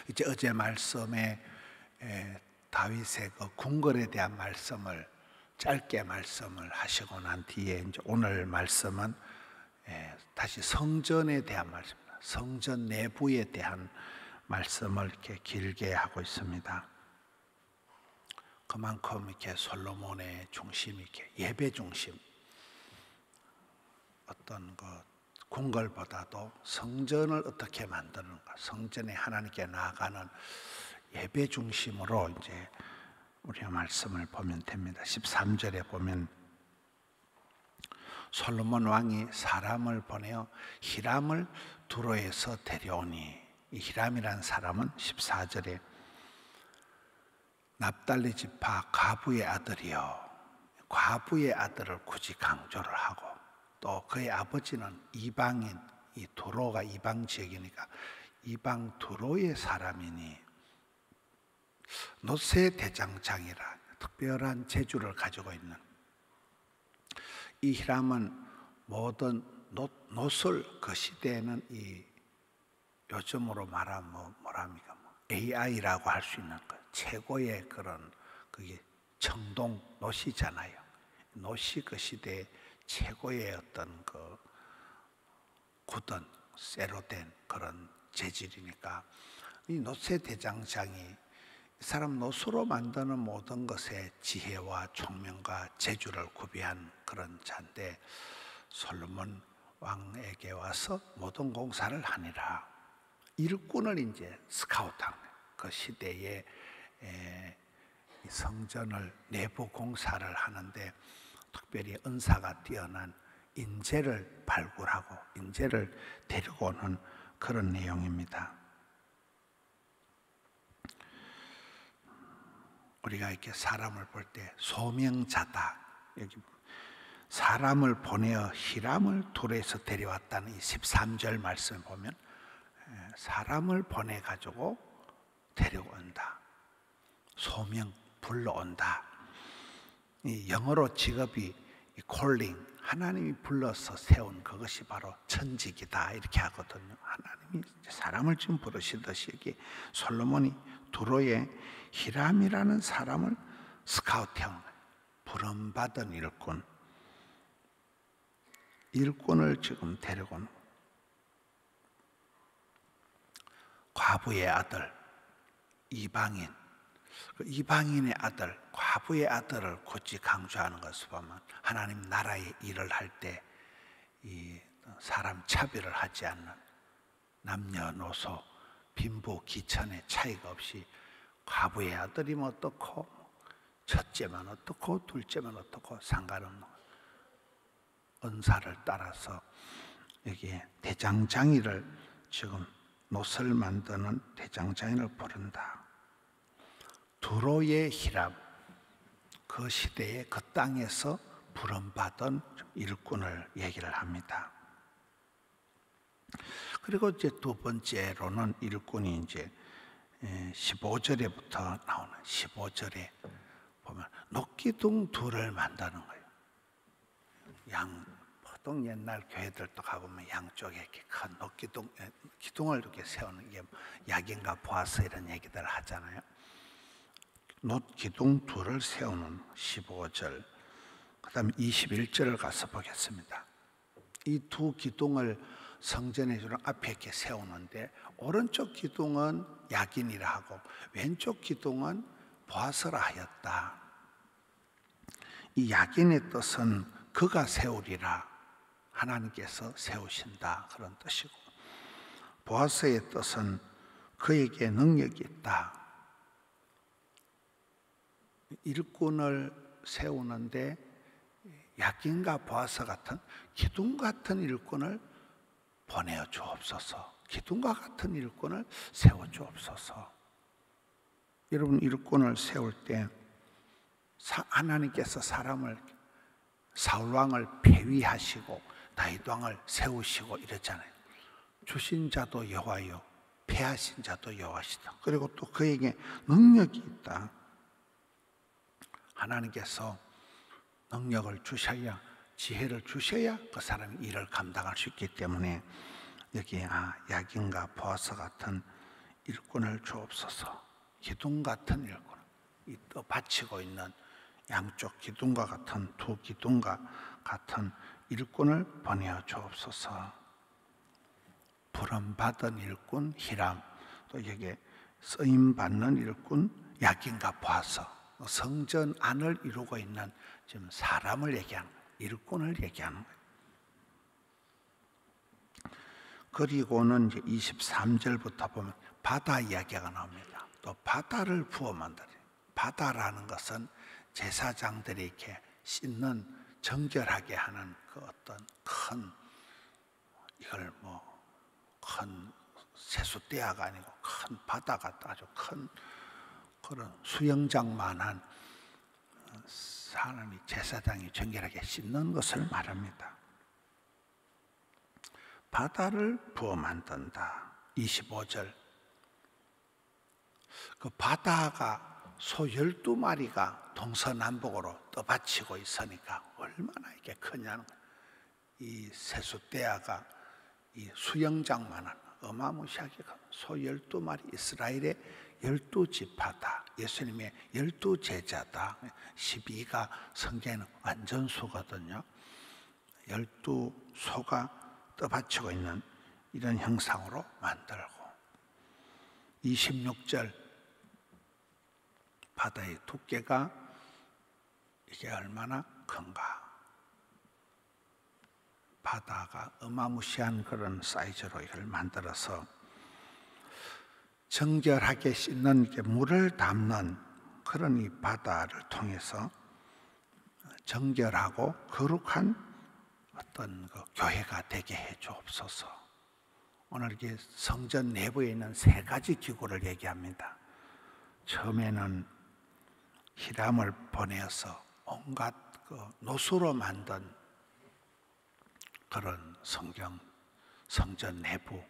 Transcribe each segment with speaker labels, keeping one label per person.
Speaker 1: 이제 어제 말씀에 다윗의 그 궁궐에 대한 말씀을 짧게 말씀을 하시고 난 뒤에 이제 오늘 말씀은 다시 성전에 대한 말씀입니다. 성전 내부에 대한 말씀을 이렇게 길게 하고 있습니다. 그만큼 이렇게 솔로몬의 중심이 이렇게 예배 중심, 어떤 그 궁궐보다도 성전을 어떻게 만드는가, 성전에 하나님께 나아가는 예배 중심으로 이제 우리가 말씀을 보면 됩니다. 13절에 보면 솔로몬 왕이 사람을 보내어 히람을 두로에서 데려오니, 이 히람이라는 사람은 14절에 납달리 지파 과부의 아들이요, 과부의 아들을 굳이 강조를 하고, 또 그의 아버지는 이방인, 이 두로가 이방 지역이니까 이방 두로의 사람이니 놋의 대장장이라 특별한 재주를 가지고 있는 이 히람은 모든 놋을 그 시대에는 이 요즘으로 말하면 뭐랍니까? AI라고 할 수 있는 것, 최고의 그런 그게 청동 놋이잖아요. 놋이 그 시대에 최고의 어떤 그 굳은 쇠로 된 그런 재질이니까 이 놋의 대장장이 이 사람 놋으로 만드는 모든 것에 지혜와 총명과 재주를 구비한 그런 자인데 솔로몬 왕에게 와서 모든 공사를 하니라. 일꾼을 이제 스카우트한 거예요. 그 시대에 성전을 내부 공사를 하는데 특별히 은사가 뛰어난 인재를 발굴하고 인재를 데리고 오는 그런 내용입니다. 우리가 이렇게 사람을 볼 때 소명자다, 여기 사람을 보내어 히람을 두로에서 데려왔다는 이 13절 말씀을 보면 사람을 보내가지고 데려온다, 소명 불러온다. 이 영어로 직업이 calling, 하나님이 불러서 세운 그것이 바로 천직이다 이렇게 하거든요. 하나님이 사람을 지금 부르시듯이 여기 솔로몬이 두로에 히람이라는 사람을 스카우트한, 부름받은 일꾼을 지금 데려온 과부의 아들, 이방인, 그 이방인의 아들, 과부의 아들을 굳이 강조하는 것을 보면 하나님 나라의 일을 할 때 이 사람 차별을 하지 않는 남녀노소, 빈부, 귀천의 차이가 없이 과부의 아들이면 어떻고 첫째만 어떻고 둘째만 어떻고 상관없는 은사를 따라서 여기에 대장장이를 지금 놋을 만드는 대장장이를 부른다. 두로의 히람, 그 시대에 그 땅에서 부름받은 일꾼을 얘기를 합니다. 그리고 이제 두 번째로는 일꾼이 이제 15절에부터 나오는 15절에 보면 녹기둥 둘을 만드는 거예요. 보통 옛날 교회들도 가보면 양쪽에 이렇게 큰 기둥을 이렇게 세우는 게 약인가 보아서 이런 얘기들 하잖아요. 놋 기둥 둘을 세우는 15절, 그 다음에 21절을 가서 보겠습니다. 이 두 기둥을 성전의 주로 앞에 이렇게 세우는데 오른쪽 기둥은 야긴이라 하고 왼쪽 기둥은 보아스라 하였다. 이 야긴의 뜻은 그가 세우리라, 하나님께서 세우신다 그런 뜻이고, 보아스의 뜻은 그에게 능력이 있다. 일꾼을 세우는데 야긴과 보아스 같은 기둥 같은 일꾼을 보내어 주옵소서, 기둥과 같은 일꾼을 세워 주옵소서. 여러분, 일꾼을 세울 때 하나님께서 사람을 사울 왕을 폐위하시고 다윗 왕을 세우시고 이랬잖아요. 주신 자도 여호와요, 폐하신 자도 여호와시다. 그리고 또 그에게 능력이 있다. 하나님께서 능력을 주셔야, 지혜를 주셔야 그 사람이 일을 감당할 수 있기 때문에 여기에 야긴과 보아스 같은 일꾼을 주옵소서. 기둥 같은 일꾼, 이 떠받치고 있는 양쪽 기둥과 같은 두 기둥과 같은 일꾼을 보내어 주옵소서. 부름받은 일꾼 히람, 또 여기에 쓰임받는 일꾼 야긴과 보아서, 성전 안을 이루고 있는 지금 사람을 얘기하는 거예요. 일꾼을 얘기하는 거예요. 그리고는 이제 23절부터 보면 바다 이야기가 나옵니다. 또 바다를 부어 만들어요. 바다라는 것은 제사장들이 이렇게 씻는, 정결하게 하는 그 어떤 큰, 이걸 큰 세숫대야가 아니고 큰 바다 같다, 아주 큰 그런 수영장만한 사람이, 제사장이 정결하게 씻는 것을 말합니다. 바다를 부어 만든다. 25절. 그 바다가 소 12마리가 동서남북으로 떠받치고 있으니까 얼마나 이게 크냐는 거예요. 이 세숫대야가 이 수영장만한 어마무시하게 큰 소 12마리, 이스라엘의 12지파다. 예수님의 12제자다. 12가 성경에는 완전수거든요. 12소가 떠받치고 있는 이런 형상으로 만들고, 26절 바다의 두께가 이게 얼마나 큰가. 바다가 어마무시한 그런 사이즈로 이걸 만들어서 정결하게 씻는, 물을 담는 그런 이 바다를 통해서 정결하고 거룩한 어떤 그 교회가 되게 해 주옵소서. 오늘 이게 성전 내부에 있는 세 가지 기구를 얘기합니다. 처음에는 히람을 보내어서 온갖 그 노수로 만든 그런 성전 내부,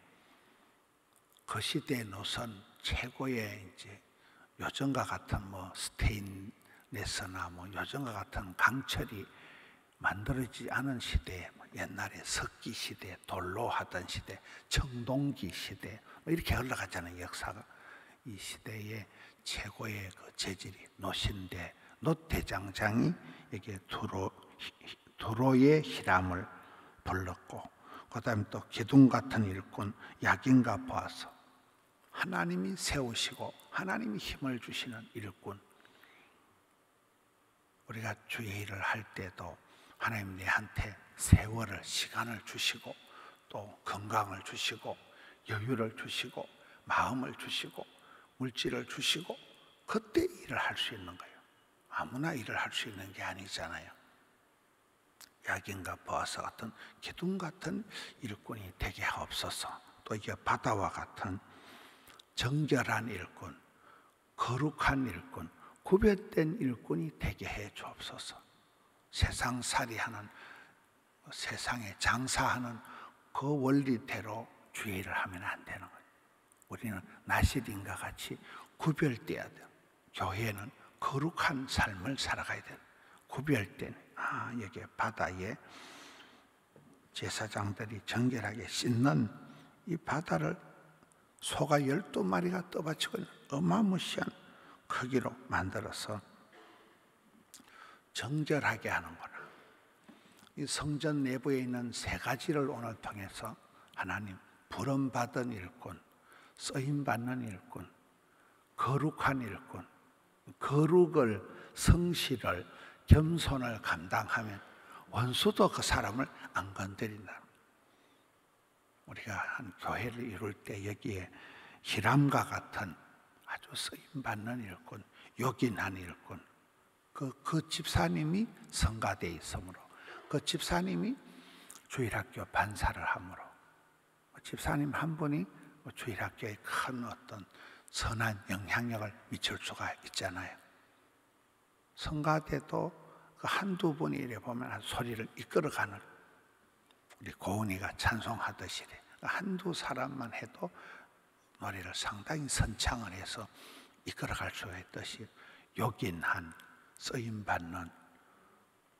Speaker 1: 그 시대의 노선 최고의 이제 요즘과 같은 스테인레스나 요즘과 같은 강철이 만들어지지 않은 시대에, 옛날에 석기 시대, 돌로 하던 시대, 청동기 시대, 이렇게 흘러가잖아요, 역사가. 이 시대의 최고의 그 재질이 노신대, 노대장장이 이게 두로의 히람을 불렀고, 그 다음에 또 기둥 같은 일꾼 야긴과 보아서, 하나님이 세우시고 하나님이 힘을 주시는 일꾼. 우리가 주의 일을 할 때도 하나님 내한테 세월을, 시간을 주시고, 또 건강을 주시고, 여유를 주시고, 마음을 주시고, 물질을 주시고, 그때 일을 할 수 있는 거예요. 아무나 일을 할 수 있는 게 아니잖아요. 야긴과 보아서 같은 기둥 같은 일꾼이 되게 하옵소서. 또 이게 바다와 같은 정결한 일꾼, 거룩한 일꾼, 구별된 일꾼이 되게 해 주옵소서. 세상살이하는, 세상에 장사하는 그 원리대로 주의 일을 하면 안 되는 거예요. 우리는 나실인과 같이 구별돼야 돼요. 교회는 거룩한 삶을 살아가야 돼요. 구별된, 여기 바다에 제사장들이 정결하게 씻는 이 바다를 소가 12마리가 떠받치고 있는 어마무시한 크기로 만들어서 정결하게 하는구나. 이 성전 내부에 있는 세 가지를 오늘 통해서 하나님, 부름받은 일꾼, 쓰임받는 일꾼, 거룩한 일꾼, 거룩을, 성실을, 겸손을 감당하면 원수도 그 사람을 안 건드린다. 우리가 한 교회를 이룰 때 여기에 히람과 같은 아주 쓰임받는 일꾼, 요긴한 일꾼, 그 집사님이 성가대에 있으므로, 그 집사님이 주일학교 반사를 하므로, 집사님 한 분이 주일학교에 큰 어떤 선한 영향력을 미칠 수가 있잖아요. 성가대도 그 한두 분이 이래 보면 소리를 이끌어가는, 우리 고은이가 찬송하듯이 한두 사람만 해도 노래를 상당히 선창을 해서 이끌어갈 수가 있듯이 요긴한, 쓰임받는,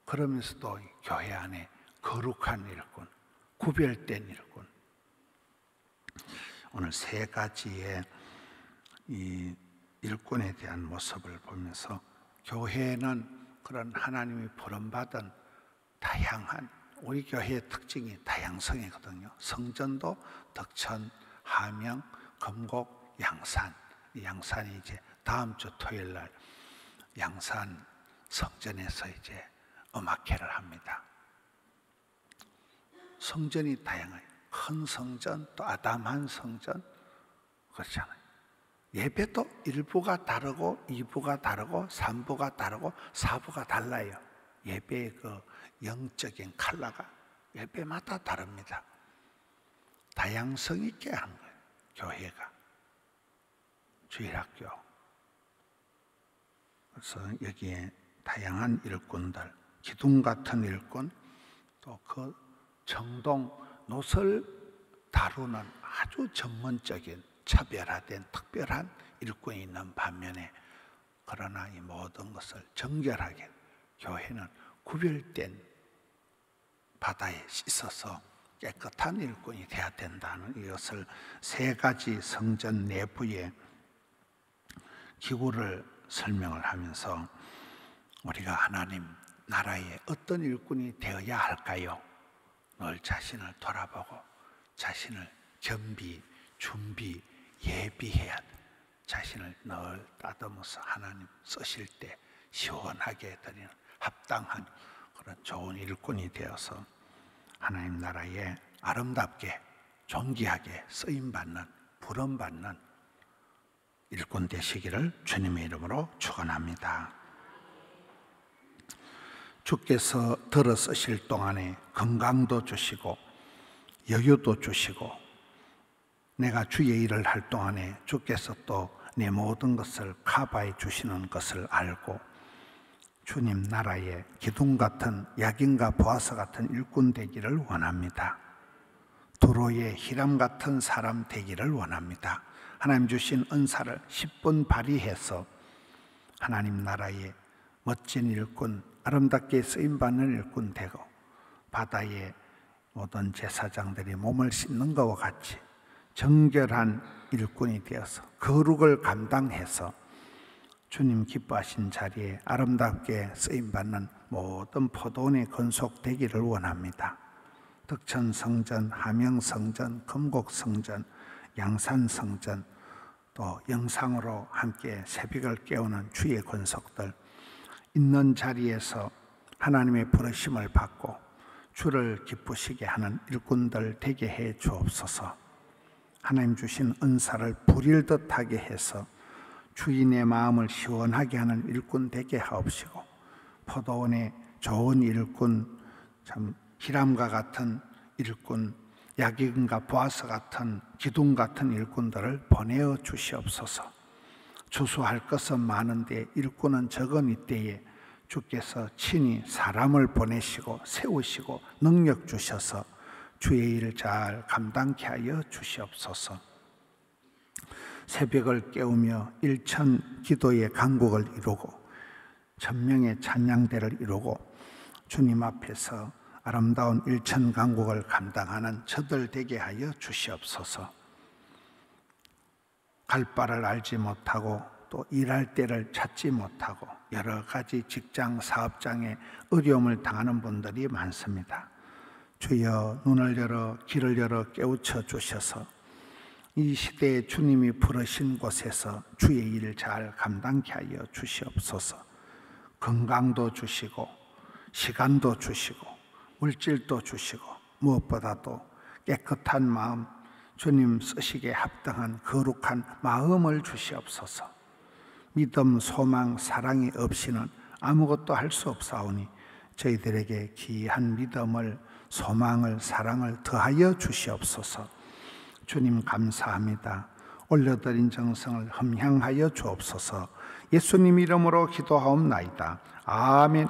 Speaker 1: 그러면서도 교회 안에 거룩한 일꾼, 구별된 일꾼. 오늘 세 가지의 이 일꾼에 대한 모습을 보면서 교회는 그런 하나님이 부름받은 다양한, 우리 교회의 특징이 다양성이거든요. 성전도 덕천, 하명, 금곡, 양산. 이 양산이 이제 다음 주 토요일 날 양산 성전에서 이제 음악회를 합니다. 성전이 다양해요. 큰 성전, 또 아담한 성전, 그렇잖아요. 예배도 1부가 다르고 2부가 다르고 3부가 다르고 4부가 달라요. 예배의 그 영적인 컬러가 예배마다 다릅니다. 다양성 있게 하는 거예요. 교회가, 주일학교. 그래서 여기에 다양한 일꾼들, 기둥 같은 일꾼, 또 그 정동, 놋을 다루는 아주 전문적인 차별화된 특별한 일꾼이 있는 반면에, 그러나 이 모든 것을 정결하게 교회는 구별된 바다에 씻어서 깨끗한 일꾼이 되어야 된다는 이것을 세 가지 성전 내부의 기구를 설명을 하면서 우리가 하나님 나라의 어떤 일꾼이 되어야 할까요? 늘 자신을 돌아보고 자신을 겸비, 준비, 예비해야 돼. 자신을 늘 따듬어서 하나님 쓰실 때 시원하게 드리는 합당한 그런 좋은 일꾼이 되어서 하나님 나라에 아름답게 존귀하게 쓰임받는, 부름받는 일꾼 되시기를 주님의 이름으로 축원합니다. 주께서 들어 쓰실 동안에 건강도 주시고 여유도 주시고 내가 주의 일을 할 동안에 주께서 또 내 모든 것을 커버해 주시는 것을 알고 주님 나라의 기둥 같은, 야긴과 보아스 같은 일꾼 되기를 원합니다. 두로의 히람 같은 사람 되기를 원합니다. 하나님 주신 은사를 10분 발휘해서 하나님 나라의 멋진 일꾼, 아름답게 쓰임받는 일꾼 되고 바다의 모든 제사장들이 몸을 씻는 것과 같이 정결한 일꾼이 되어서 거룩을 감당해서 주님 기뻐하신 자리에 아름답게 쓰임받는 모든 포도원에 건속되기를 원합니다. 덕천성전, 함영성전, 금곡성전, 양산성전, 또 영상으로 함께 새벽을 깨우는 주의 권속들, 있는 자리에서 하나님의 부르심을 받고 주를 기쁘시게 하는 일꾼들 되게 해 주옵소서. 하나님 주신 은사를 부릴 듯하게 해서 주인의 마음을 시원하게 하는 일꾼 되게 하옵시고 포도원의 좋은 일꾼, 참 히람과 같은 일꾼, 야긴과 보아스 같은 기둥 같은 일꾼들을 보내어 주시옵소서. 주수할 것은 많은데 일꾼은 적은 이때에 주께서 친히 사람을 보내시고 세우시고 능력 주셔서 주의 일을 잘 감당케 하여 주시옵소서. 새벽을 깨우며 일천 기도의 강국을 이루고 천명의 찬양대를 이루고 주님 앞에서 아름다운 일천 강국을 감당하는 저들 되게 하여 주시옵소서. 갈 바를 알지 못하고 또 일할 때를 찾지 못하고 여러 가지 직장, 사업장에 어려움을 당하는 분들이 많습니다. 주여 눈을 열어 길을 열어 깨우쳐 주셔서 이 시대에 주님이 부르신 곳에서 주의 일을 잘 감당케 하여 주시옵소서. 건강도 주시고 시간도 주시고 물질도 주시고 무엇보다도 깨끗한 마음, 주님 쓰시기에 합당한 거룩한 마음을 주시옵소서. 믿음, 소망, 사랑이 없이는 아무것도 할 수 없사오니 저희들에게 귀한 믿음을, 소망을, 사랑을 더하여 주시옵소서. 주님 감사합니다. 올려드린 정성을 흠향하여 주옵소서. 예수님 이름으로 기도하옵나이다. 아멘.